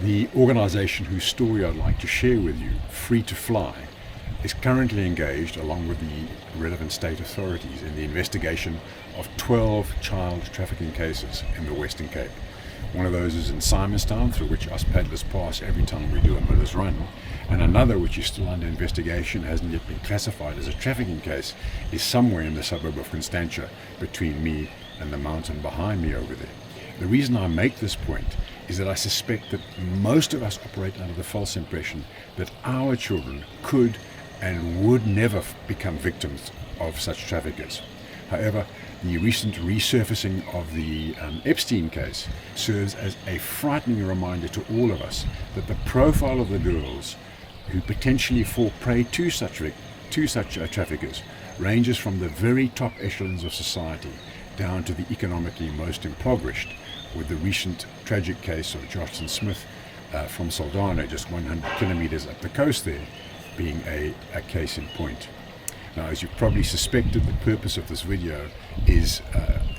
The organisation whose story I'd like to share with you, To Fly, is currently engaged, along with the relevant state authorities, in the investigation of 12 child trafficking cases in the Western Cape. One of those is in Simonstown, through which us paddlers pass every time we do a miller's run, and another, which is still under investigation, hasn't yet been classified as a trafficking case, is somewhere in the suburb of Constantia, between me and the mountain behind me over there. The reason I make this point is that I suspect that most of us operate under the false impression that our children could and would never become victims of such traffickers. However, the recent resurfacing of the Epstein case serves as a frightening reminder to all of us that the profile of the girls who potentially fall prey to such traffickers ranges from the very top echelons of society down to the economically most impoverished, with the recent tragic case of Joshlin Smith from Saldanha, just 100 kilometers up the coast there, being a case in point. Now, as you probably suspected, the purpose of this video is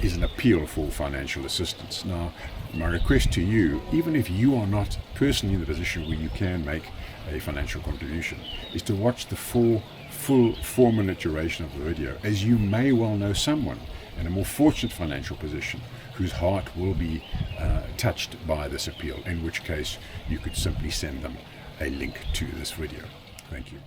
an appeal for financial assistance. Now, my request to you, even if you are not personally in the position where you can make a financial contribution, is to watch the full 4-minute duration of the video, as you may well know someone in a more fortunate financial position whose heart will be touched by this appeal, in which case you could simply send them a link to this video. Thank you.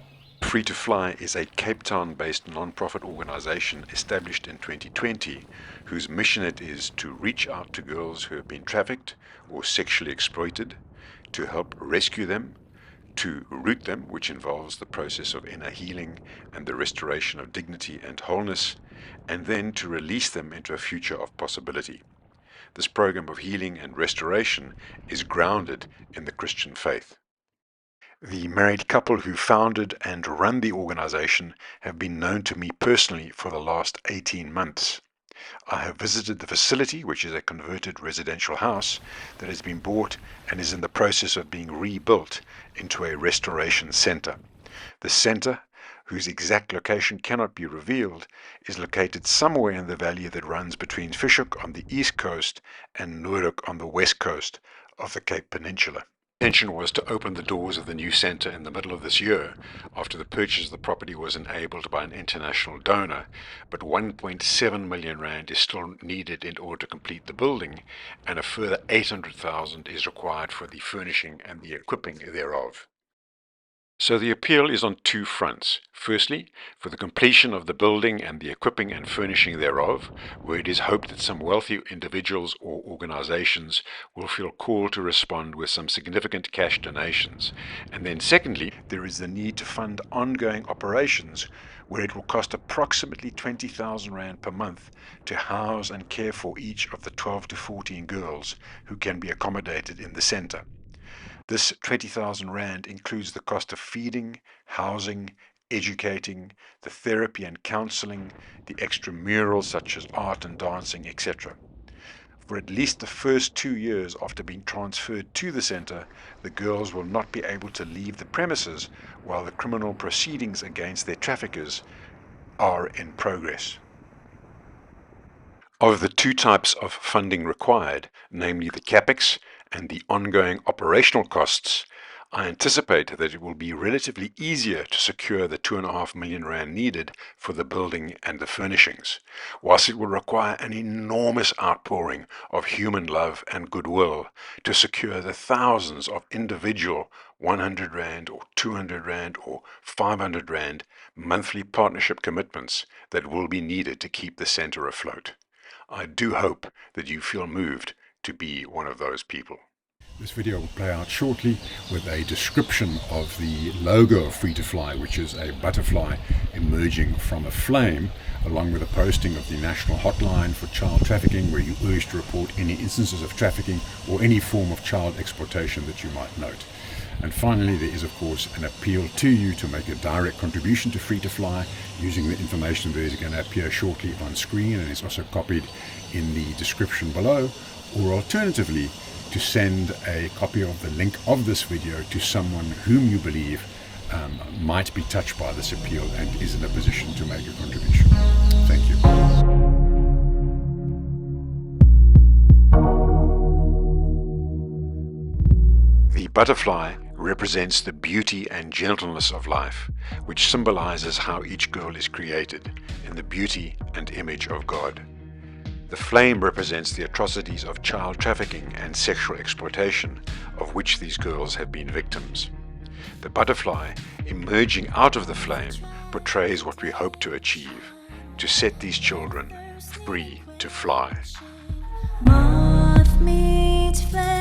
To Fly is a Cape Town-based non-profit organization established in 2020 whose mission it is to reach out to girls who have been trafficked or sexually exploited, to help rescue them, to root them, which involves the process of inner healing and the restoration of dignity and wholeness, and then to release them into a future of possibility. This program of healing and restoration is grounded in the Christian faith. The married couple who founded and run the organization have been known to me personally for the last 18 months. I have visited the facility, which is a converted residential house that has been bought and is in the process of being rebuilt into a restoration center. The center, whose exact location cannot be revealed, is located somewhere in the valley that runs between Fish Hoek on the east coast and Noordhoek on the west coast of the Cape Peninsula. The intention was to open the doors of the new centre in the middle of this year, after the purchase of the property was enabled by an international donor, but 1.7 million rand is still needed in order to complete the building, and a further 800,000 is required for the furnishing and the equipping thereof. So the appeal is on two fronts. Firstly, for the completion of the building and the equipping and furnishing thereof, where it is hoped that some wealthy individuals or organizations will feel called to respond with some significant cash donations. And then secondly, there is the need to fund ongoing operations where it will cost approximately 20,000 rand per month to house and care for each of the 12 to 14 girls who can be accommodated in the centre. This 20,000 rand includes the cost of feeding, housing, educating, the therapy and counseling, the extramurals such as art and dancing, etc. For at least the first 2 years after being transferred to the centre, the girls will not be able to leave the premises while the criminal proceedings against their traffickers are in progress. Of the two types of funding required, namely the CapEx and the ongoing operational costs, I anticipate that it will be relatively easier to secure the 2.5 million rand needed for the building and the furnishings, whilst it will require an enormous outpouring of human love and goodwill to secure the thousands of individual 100 rand or 200 rand or 500 rand monthly partnership commitments that will be needed to keep the centre afloat. I do hope that you feel moved to be one of those people. This video will play out shortly with a description of the logo of To Fly, which is a butterfly emerging from a flame, along with a posting of the national hotline for child trafficking, where you urge to report any instances of trafficking or any form of child exploitation that you might note. And finally, there is of course an appeal to you to make a direct contribution to To Fly using the information that is going to appear shortly on screen and is also copied in the description below, or alternatively to send a copy of the link of this video to someone whom you believe might be touched by this appeal and is in a position to make a contribution. Thank you. The butterfly represents the beauty and gentleness of life, which symbolizes how each girl is created in the beauty and image of God. The flame represents the atrocities of child trafficking and sexual exploitation of which these girls have been victims. The butterfly, emerging out of the flame, portrays what we hope to achieve, to set these children free to fly. Moth meets flame.